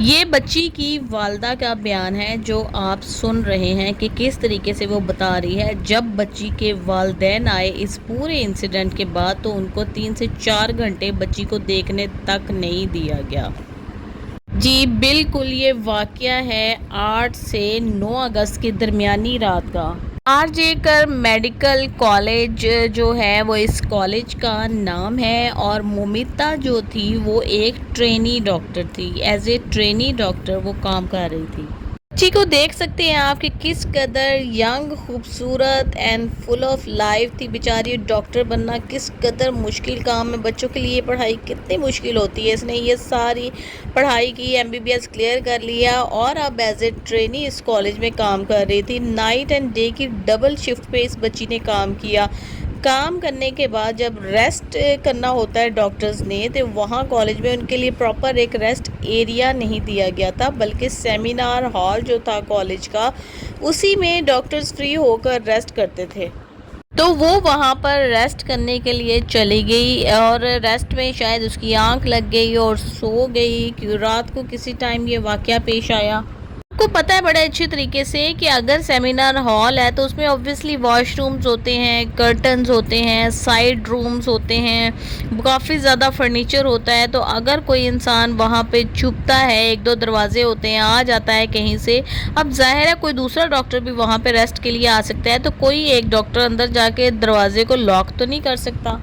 یہ بچی کی والدہ کا بیان ہے جو آپ سن رہے ہیں کہ کس طریقے سے وہ بتا رہی ہے۔ جب بچی کے والدین آئے اس پورے انسیڈنٹ کے بعد تو ان کو 3 سے 4 گھنٹے بچی کو دیکھنے تک نہیں دیا گیا۔ جی بالکل، یہ واقعہ ہے 8 سے 9 اگست کے درمیانی رات کا۔ آر جے کر میڈیکل کالج جو ہے وہ اس کالج کا نام ہے، اور مومیتا جو تھی وہ ایک ٹرینی ڈاکٹر تھی۔ ایز اے ٹرینی ڈاکٹر وہ کام کر رہی تھی۔ بچی کو دیکھ سکتے ہیں آپ کہ کس قدر ینگ، خوبصورت اینڈ فل آف لائف تھی۔ بیچاری ڈاکٹر بننا کس قدر مشکل کام ہے، بچوں کے لیے پڑھائی کتنی مشکل ہوتی ہے۔ اس نے یہ ساری پڑھائی کی، MBBS کلیئر کر لیا، اور اب ایز اے ٹرینی اس کالج میں کام کر رہی تھی۔ نائٹ اینڈ ڈے کی ڈبل شفٹ پہ اس بچی نے کام کیا۔ کام کرنے کے بعد جب ریسٹ کرنا ہوتا ہے ڈاکٹرز نے، تو وہاں کالج میں ان کے لیے پراپر ایک ریسٹ ایریا نہیں دیا گیا تھا، بلکہ سیمینار ہال جو تھا کالج کا، اسی میں ڈاکٹرز فری ہو کر ریسٹ کرتے تھے۔ تو وہ وہاں پر ریسٹ کرنے کے لیے چلی گئی، اور ریسٹ میں شاید اس کی آنکھ لگ گئی اور سو گئی کہ رات کو کسی ٹائم یہ واقعہ پیش آیا۔ آپ کو پتہ ہے بڑے اچھے طریقے سے کہ اگر سیمینار ہال ہے تو اس میں اوبویسلی واش رومز ہوتے ہیں، کرٹنز ہوتے ہیں، سائڈ رومز ہوتے ہیں، کافی زیادہ فرنیچر ہوتا ہے۔ تو اگر کوئی انسان وہاں پہ چھپتا ہے، 1-2 دروازے ہوتے ہیں، آ جاتا ہے کہیں سے، اب ظاہر ہے کوئی دوسرا ڈاکٹر بھی وہاں پہ ریسٹ کے لیے آ سکتا ہے، تو کوئی ایک ڈاکٹر اندر جا کے دروازے کو لاک تو نہیں کر سکتا۔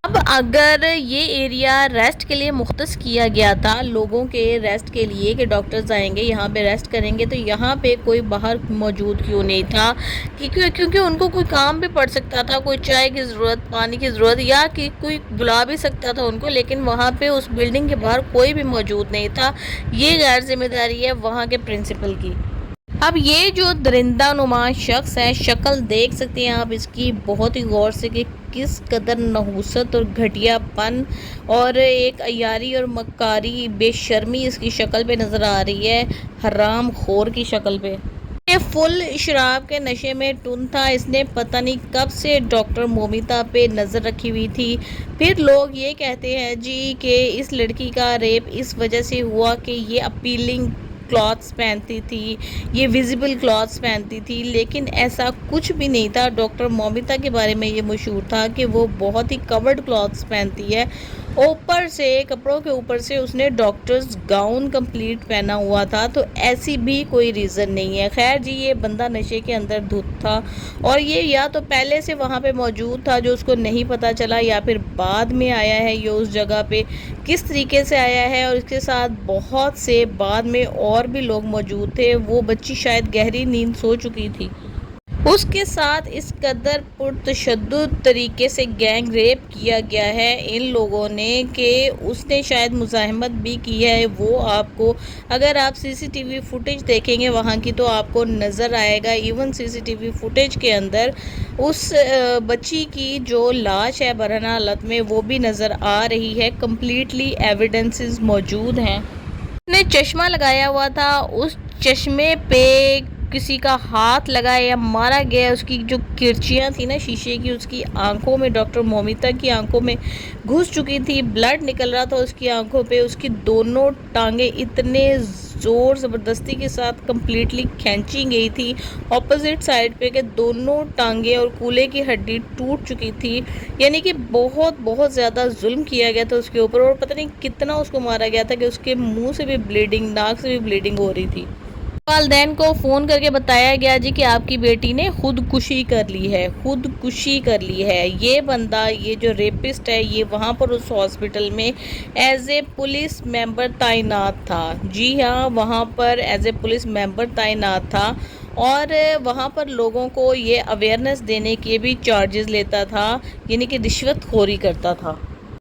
اب اگر یہ ایریا ریسٹ کے لیے مختص کیا گیا تھا لوگوں کے ریسٹ کے لیے کہ ڈاکٹرز آئیں گے یہاں پہ ریسٹ کریں گے، تو یہاں پہ کوئی باہر موجود کیوں نہیں تھا؟ کیونکہ ان کو کوئی کام بھی پڑ سکتا تھا، کوئی چائے کی ضرورت، پانی کی ضرورت، یا کہ کوئی بلا بھی سکتا تھا ان کو، لیکن وہاں پہ اس بلڈنگ کے باہر کوئی بھی موجود نہیں تھا۔ یہ غیر ذمہ داری ہے وہاں کے پرنسپل کی۔ اب یہ جو درندہ نما شخص ہے، شکل دیکھ سکتے ہیں آپ اس کی بہت ہی غور سے کہ کس قدر نحوست اور گھٹیا پن اور ایک عیاری اور مکاری بے شرمی اس کی شکل پہ نظر آ رہی ہے، حرام خور کی شکل پہ۔ یہ فل شراب کے نشے میں ٹن تھا، اس نے پتہ نہیں کب سے ڈاکٹر مومیتا پہ نظر رکھی ہوئی تھی۔ پھر لوگ یہ کہتے ہیں جی کہ اس لڑکی کا ریپ اس وجہ سے ہوا کہ یہ اپیلنگ کلاتھس پہنتی تھی، یہ ویزیبل کلاتھس پہنتی تھی، لیکن ایسا کچھ بھی نہیں تھا۔ ڈاکٹر مومیتا کے بارے میں یہ مشہور تھا کہ وہ بہت ہی کورڈ کلاتھس پہنتی ہے، اوپر سے کپڑوں کے اوپر سے اس نے ڈاکٹرز گاؤن کمپلیٹ پہنا ہوا تھا، تو ایسی بھی کوئی ریزن نہیں ہے۔ خیر جی، یہ بندہ نشے کے اندر دھت تھا، اور یہ یا تو پہلے سے وہاں پہ موجود تھا جو اس کو نہیں پتہ چلا، یا پھر بعد میں آیا ہے یہ اس جگہ پہ کس طریقے سے آیا ہے، اور اس کے ساتھ بہت سے بعد میں اور بھی لوگ موجود تھے۔ وہ بچی شاید گہری نیند سو چکی تھی۔ اس کے ساتھ اس قدر پرتشدد طریقے سے گینگ ریپ کیا گیا ہے ان لوگوں نے کہ اس نے شاید مزاحمت بھی کی ہے۔ وہ آپ کو اگر آپ CCTV فوٹیج دیکھیں گے وہاں کی تو آپ کو نظر آئے گا، ایون CCTV فوٹیج کے اندر اس بچی کی جو لاش ہے برہنہ حالت میں وہ بھی نظر آ رہی ہے۔ کمپلیٹلی ایویڈنسز موجود ہیں۔ اس نے چشمہ لگایا ہوا تھا، اس چشمے پہ کسی کا ہاتھ لگا یا مارا گیا، اس کی جو کرچیاں تھیں نا شیشے کی، اس کی آنکھوں میں، ڈاکٹر مومیتا کی آنکھوں میں گھس چکی تھی، بلڈ نکل رہا تھا اس کی آنکھوں پہ، اس کی دونوں ٹانگیں اتنے زور زبردستی کے ساتھ کمپلیٹلی کھینچی گئی تھی اپوزٹ سائڈ پہ کہ دونوں ٹانگیں اور کولے کی ہڈی ٹوٹ چکی تھی، یعنی کہ بہت بہت زیادہ ظلم کیا گیا تھا اس کے اوپر، اور پتہ نہیں کتنا اس کو مارا گیا تھا کہ اس کے منہ سے بھی بلیڈنگ، ناک سے بھی بلیڈنگ ہو رہی تھی۔ والدین کو فون کر کے بتایا گیا جی کہ آپ کی بیٹی نے خودکشی کر لی ہے، خودکشی کر لی ہے۔ یہ بندہ، یہ جو ریپسٹ ہے، یہ وہاں پر اس ہاسپٹل میں ایز اے پولیس ممبر تعینات تھا۔ جی ہاں، وہاں پر ایز اے پولیس ممبر تعینات تھا، اور وہاں پر لوگوں کو یہ اویئرنیس دینے کے بھی چارجز لیتا تھا، یعنی کہ رشوت خوری کرتا تھا۔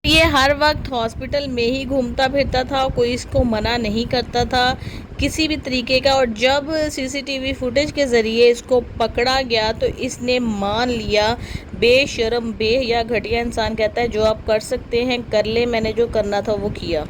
یہ ہر وقت ہاسپٹل میں ہی گھومتا پھرتا تھا، کوئی اس کو منع نہیں کرتا تھا کسی بھی طریقے کا، اور جب سی سی ٹی وی فوٹیج کے ذریعے اس کو پکڑا گیا تو اس نے مان لیا۔ بے شرم، بے حیا، گھٹیا انسان کہتا ہے جو آپ کر سکتے ہیں کر لیں، میں نے جو کرنا تھا وہ کیا۔